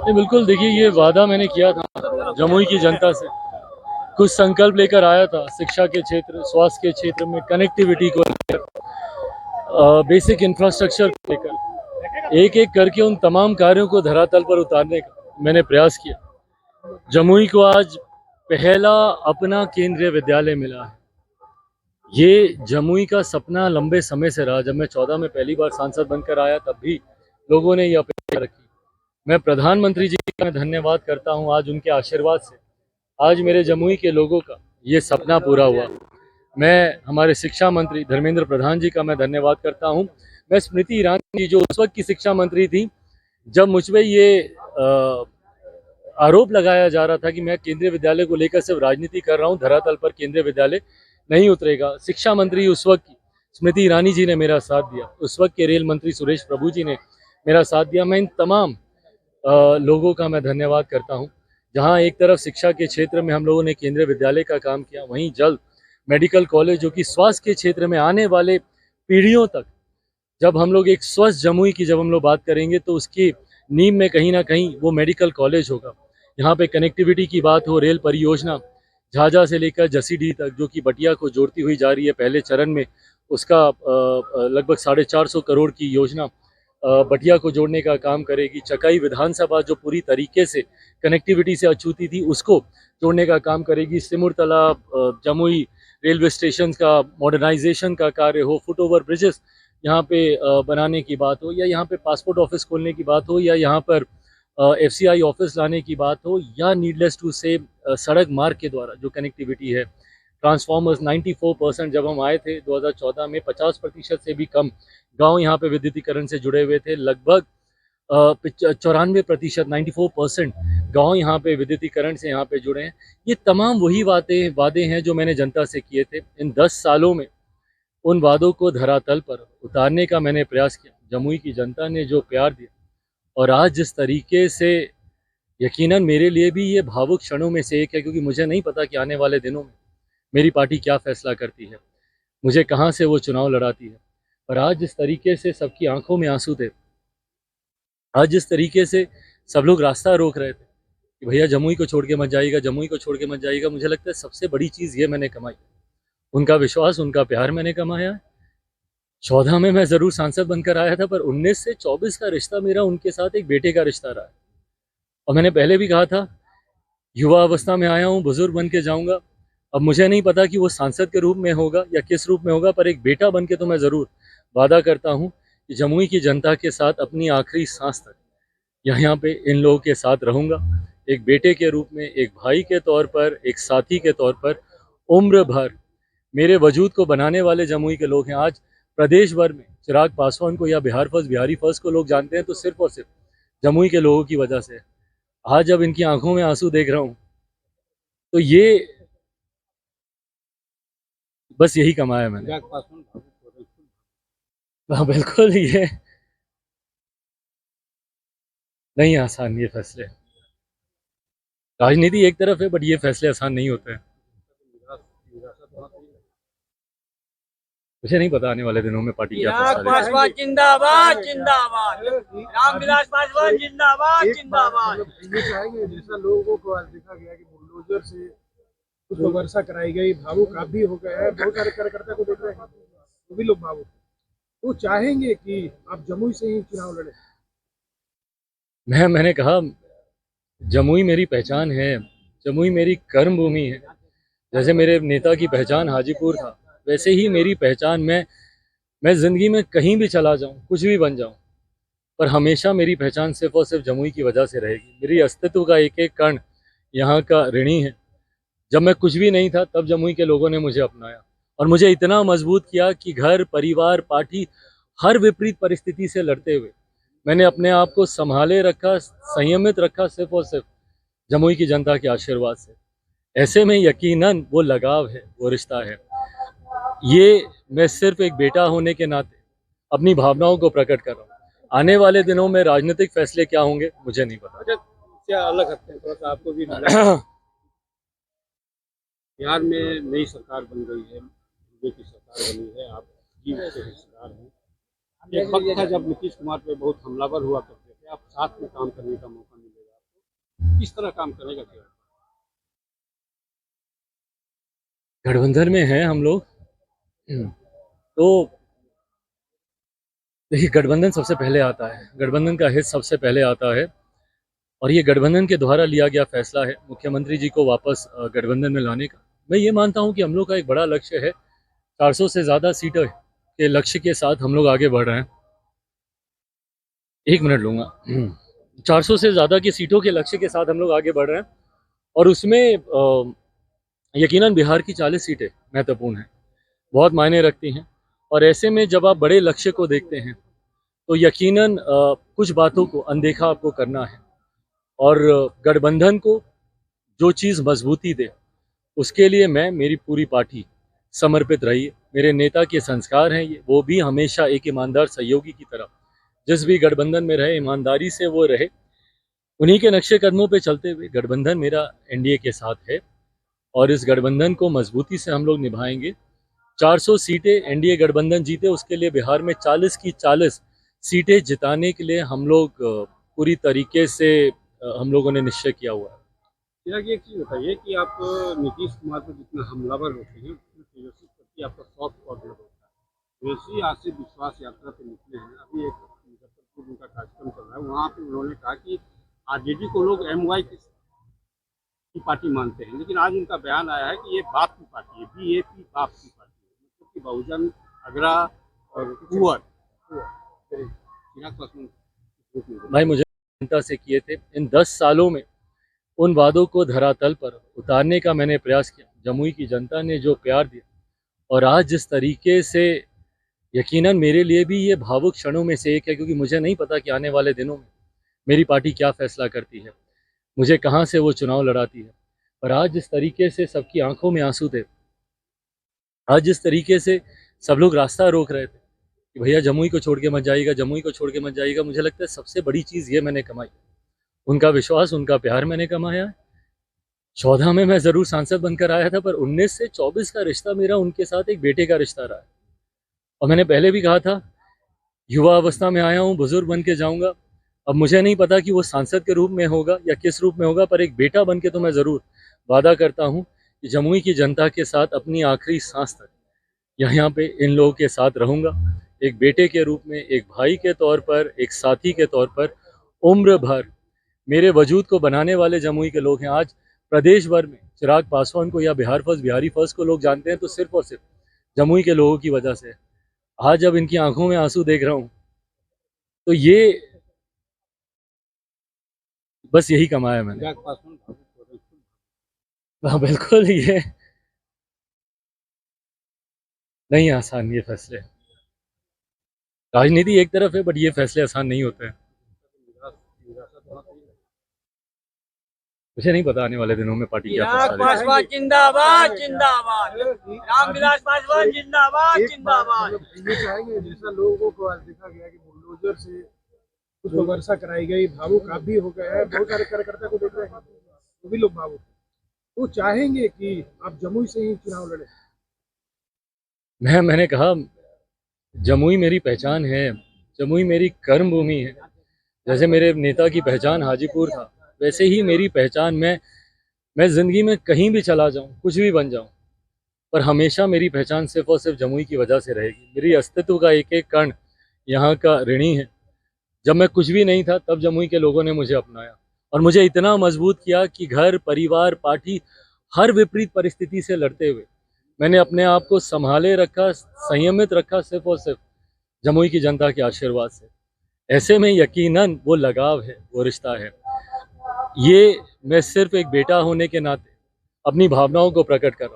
नहीं, बिल्कुल देखिए, ये वादा मैंने किया था जमुई की जनता से। कुछ संकल्प लेकर आया था शिक्षा के क्षेत्र, स्वास्थ्य के क्षेत्र में, कनेक्टिविटी को लेकर, बेसिक इंफ्रास्ट्रक्चर को लेकर, एक एक करके उन तमाम कार्यों को धरातल पर उतारने का मैंने प्रयास किया। जमुई को आज पहला अपना केंद्रीय विद्यालय मिला है। ये जमुई का सपना लंबे समय से रहा। जब मैं 14 में पहली बार सांसद बनकर आया तब भी लोगों ने ये अपेक्षा रखी। मैं प्रधानमंत्री जी का धन्यवाद करता हूं, आज उनके आशीर्वाद से आज मेरे जमुई के लोगों का ये सपना पूरा हुआ। मैं हमारे शिक्षा मंत्री धर्मेंद्र प्रधान जी का मैं धन्यवाद करता हूं। मैं स्मृति ईरानी जी, जो उस वक्त की शिक्षा मंत्री थी, जब मुझ पर ये आरोप लगाया जा रहा था कि मैं केंद्रीय विद्यालय को लेकर सिर्फ राजनीति कर रहा हूं, धरातल पर केंद्रीय विद्यालय नहीं उतरेगा, शिक्षा मंत्री उस वक्त की स्मृति ईरानी जी ने मेरा साथ दिया। उस वक्त के रेल मंत्री सुरेश प्रभु जी ने मेरा साथ दिया। मैं इन तमाम लोगों का मैं धन्यवाद करता हूं। जहां एक तरफ शिक्षा के क्षेत्र में हम लोगों ने केंद्रीय विद्यालय का काम किया, वहीं जल्द मेडिकल कॉलेज, जो कि स्वास्थ्य के क्षेत्र में आने वाले पीढ़ियों तक, जब हम लोग एक स्वस्थ जमुई की जब हम लोग बात करेंगे तो उसकी नींव में कहीं ना कहीं वो मेडिकल कॉलेज होगा। यहाँ पे कनेक्टिविटी की बात हो, रेल परियोजना झाझा से लेकर जसीडीह तक, जो कि बटिया को जोड़ती हुई जा रही है, पहले चरण में उसका लगभग 450 करोड़ की योजना बटिया को जोड़ने का काम करेगी। चकाई विधानसभा जो पूरी तरीके से कनेक्टिविटी से अछूती थी, उसको जोड़ने का काम करेगी। सिमुरतला जमुई रेलवे स्टेशन का मॉडर्नाइजेशन का कार्य हो, फुट ओवर ब्रिजेस यहाँ पे बनाने की बात हो, या यहाँ पे पासपोर्ट ऑफिस खोलने की बात हो, या यहाँ पर एफसीआई ऑफिस लाने की बात हो, या नीडलेस टू से सड़क मार्ग के द्वारा जो कनेक्टिविटी है, ट्रांसफार्मर्स 94%, जब हम आए थे 2014 में 50% से भी कम गांव यहाँ पे विद्युतीकरण से जुड़े हुए थे। लगभग 94%, 94% गाँव यहाँ पे विद्युतीकरण से यहाँ पे जुड़े हैं। ये तमाम वही वादे हैं जो मैंने जनता से किए थे। इन 10 सालों में उन वादों को धरातल पर उतारने का मैंने प्रयास किया। जमुई की जनता ने जो प्यार दिया, और आज जिस तरीके से, यकीनन मेरे लिए भी ये भावुक क्षणों में से एक है, क्योंकि मुझे नहीं पता कि आने वाले दिनों में मेरी पार्टी क्या फैसला करती है, मुझे कहाँ से वो चुनाव लड़ाती है। पर आज जिस तरीके से सबकी आंखों में आंसू थे, आज जिस तरीके से सब लोग रास्ता रोक रहे थे कि भैया जमुई को छोड़ के मत जाइएगा, जमुई को छोड़ के मत जाइएगा, मुझे लगता है सबसे बड़ी चीज़ ये मैंने कमाई, उनका विश्वास, उनका प्यार मैंने कमाया। 14 में मैं ज़रूर सांसद बनकर आया था, पर 19 से 24 का रिश्ता मेरा उनके साथ एक बेटे का रिश्ता रहा है। और मैंने पहले भी कहा था, युवा अवस्था में आया हूँ, बुजुर्ग बन के जाऊँगा। अब मुझे नहीं पता कि वो सांसद के रूप में होगा या किस रूप में होगा, पर एक बेटा बन के तो मैं ज़रूर वादा करता हूँ कि जमुई की जनता के साथ अपनी आखिरी सांस तक यहाँ पे इन लोगों के साथ रहूँगा। एक बेटे के रूप में, एक भाई के तौर पर, एक साथी के तौर पर। उम्र भर मेरे वजूद को बनाने वाले जमुई के लोग हैं। आज प्रदेश भर में चिराग पासवान को या बिहार फर्स्ट, बिहारी फर्स्ट को लोग जानते हैं तो सिर्फ और सिर्फ जमुई के लोगों की वजह से। आज जब इनकी आंखों में आंसू देख रहा हूँ तो ये बस यही कमाया मैंने। हाँ बिल्कुल, ये नहीं आसान ये फैसले। राजनीति एक तरफ है, बट ये फैसले आसान नहीं होते हैं। मुझे नहीं पता आने वाले दिनों में पार्टी क्या फैसला पासवान जिंदाबाद जिंदाबाद, रामविलास पासवान जिंदाबाद जिंदाबाद। ये चाहेंगे जैसा लोगों को आज देखा गया कि बुलडोजर से कुछ वर्षा कराई गई, भावुक आप भी हो गए हैं, बहुत सारे कार्यकर्ता को देख रहे हैं वो भी लोग भावुक, तो चाहेंगे कि आप जमुई से ही चुनाव लड़े। मैंने कहा, जमुई मेरी पहचान है, जमुई मेरी कर्म भूमि है। जैसे मेरे नेता की पहचान हाजीपुर था, वैसे ही मेरी पहचान, मैं ज़िंदगी में कहीं भी चला जाऊं, कुछ भी बन जाऊं, पर हमेशा मेरी पहचान सिर्फ और सिर्फ जमुई की वजह से रहेगी। मेरी अस्तित्व का एक एक कण यहाँ का ऋणी है। जब मैं कुछ भी नहीं था तब जमुई के लोगों ने मुझे अपनाया और मुझे इतना मजबूत किया कि घर, परिवार, पार्टी, हर विपरीत परिस्थिति से लड़ते हुए मैंने अपने आप को संभाले रखा, संयमित रखा, सिर्फ और सिर्फ जमुई की जनता के आशीर्वाद से। ऐसे में यकीनन वो लगाव है, वो रिश्ता है। ये मैं सिर्फ एक बेटा होने के नाते अपनी भावनाओं को प्रकट कर रहा हूँ। आने वाले दिनों में राजनीतिक फैसले क्या होंगे मुझे नहीं पता। क्या अलग हटते हैं थोड़ा सा, आपको भी बिहार में नई सरकार बन गई है, बीजेपी की सरकार बनी है, आप जीव के हिस्सेदार हैं। एक वक्त था जब नीतीश कुमार पे बहुत हमलावर हुआ करते थे, आप साथ में काम करने का मौका मिलेगा, किस तरह काम करेगा क्या? गठबंधन में हैं हम लोग। तो देखिए, गठबंधन सबसे पहले आता है, गठबंधन का हित सबसे पहले आता है। और ये गठबंधन के द्वारा लिया गया फैसला है मुख्यमंत्री जी को वापस गठबंधन में लाने का। मैं ये मानता हूँ कि हम लोग का एक बड़ा लक्ष्य है, 400 से ज़्यादा सीटों के लक्ष्य के साथ हम लोग आगे बढ़ रहे हैं। 1 मिनट लूँगा। 400 से ज़्यादा की सीटों के लक्ष्य के साथ हम लोग आगे बढ़ रहे हैं, और उसमें यकीनन बिहार की 40 सीटें महत्वपूर्ण हैं, बहुत मायने रखती हैं। और ऐसे में जब आप बड़े लक्ष्य को देखते हैं तो यकीनन कुछ बातों को अनदेखा आपको करना है, और गठबंधन को जो चीज़ मजबूती दे उसके लिए मैं, मेरी पूरी पार्टी समर्पित रही है। मेरे नेता के संस्कार हैं ये, वो भी हमेशा एक ईमानदार सहयोगी की तरह जिस भी गठबंधन में रहे ईमानदारी से वो रहे। उन्हीं के नक्शे कदमों पे चलते हुए गठबंधन मेरा एनडीए के साथ है, और इस गठबंधन को मजबूती से हम लोग निभाएंगे। 400 सीटें एनडीए गठबंधन जीते, उसके लिए बिहार में 40 की 40 सीटें जिताने के लिए हम लोग पूरी तरीके से हम लोगों ने निश्चय किया हुआ है। चिराग, एक चीज बताइए कि आप नीतीश कुमार पर जितना हमलावर होते हैं उतना तेजस्वी प्रति आपका सॉफ्ट कॉर्नर होता है। तेजस्वी आज से विश्वास यात्रा पे निकले हैं, अभी एक मुजफ्फरपुर उनका कार्यक्रम चल रहा है, वहाँ पे उन्होंने कहा कि आरजेडी को लोग एमवाई की पार्टी मानते हैं, लेकिन आज उनका बयान आया है कि ये बाप की पार्टी है, बीएपी बाप की पार्टी है, मतलब कि बहुजन अगरा और कुंवर। चिराग पासवान भाई, मुझे जनता से किए थे इन 10 सालों में, उन वादों को धरातल पर उतारने का मैंने प्रयास किया। जमुई की जनता ने जो प्यार दिया, और आज जिस तरीके से, यकीनन मेरे लिए भी ये भावुक क्षणों में से एक है, क्योंकि मुझे नहीं पता कि आने वाले दिनों में मेरी पार्टी क्या फैसला करती है, मुझे कहाँ से वो चुनाव लड़ाती है। पर आज जिस तरीके से सबकी आंखों में आंसू थे, आज जिस तरीके से सब लोग रास्ता रोक रहे थे कि भैया जमुई को छोड़ के मत जाइएगा, जमुई को छोड़ के मत जाइएगा, मुझे लगता है सबसे बड़ी चीज़ ये मैंने कमाई, उनका विश्वास, उनका प्यार मैंने कमाया है। 14 में मैं ज़रूर सांसद बनकर आया था, पर 19 से 24 का रिश्ता मेरा उनके साथ एक बेटे का रिश्ता रहा है। और मैंने पहले भी कहा था, युवा अवस्था में आया हूँ, बुजुर्ग बन के जाऊँगा। अब मुझे नहीं पता कि वो सांसद के रूप में होगा या किस रूप में होगा, पर एक बेटा बन के तो मैं ज़रूर वादा करता हूँ कि जमुई की जनता के साथ अपनी आखिरी सांस तक यहाँ पे इन लोगों के साथ रहूँगा, एक बेटे के रूप में, एक भाई के तौर पर, एक साथी के तौर पर। उम्र भर मेरे वजूद को बनाने वाले जमुई के लोग हैं। आज प्रदेश भर में चिराग पासवान को या बिहार फर्स्ट, बिहारी फर्स्ट को लोग जानते हैं तो सिर्फ और सिर्फ जमुई के लोगों की वजह से। आज जब इनकी आंखों में आंसू देख रहा हूँ तो ये बस यही कमाया मैंने। चिराग पासवान हाँ, बिल्कुल, ये नहीं आसान ये फैसले। राजनीति एक तरफ है, बट ये फैसले आसान नहीं होते हैं। मुझे नहीं पता आने वाले दिनों में पार्टी क्या चिराग फैसला लेगी। पासवान जिंदाबाद जिंदाबाद, रामविलास पासवान जिंदाबाद जिंदाबाद। ये चाहेंगे जैसा लोगों को आज देखा गया कि बुलडोजर से कुछ वर्षा कराई गई, भावुक आप भी हो गए हैं, बहुत सारे कार्यकर्ता को देख रहे हैं, वो भी लोग भावुक हैं। तो चाहेंगे कि आप जमुई से ही चुनाव लड़े? मैंने कहा, जमुई मेरी पहचान है, जमुई मेरी कर्म भूमि है। जैसे मेरे नेता की पहचान हाजीपुर था, वैसे ही मेरी पहचान, मैं ज़िंदगी में कहीं भी चला जाऊं, कुछ भी बन जाऊं, पर हमेशा मेरी पहचान सिर्फ और सिर्फ जमुई की वजह से रहेगी। मेरी अस्तित्व का एक एक कण यहाँ का ऋणी है। जब मैं कुछ भी नहीं था तब जमुई के लोगों ने मुझे अपनाया और मुझे इतना मजबूत किया कि घर, परिवार, पार्टी, हर विपरीत परिस्थिति से लड़ते हुए मैंने अपने आप को संभाले रखा, संयमित रखा, सिर्फ और सिर्फ जमुई की जनता के आशीर्वाद से। ऐसे में यकीनन वो लगाव है, वो रिश्ता है। ये मैं सिर्फ एक बेटा होने के नाते अपनी भावनाओं को प्रकट कर रहा हूँ।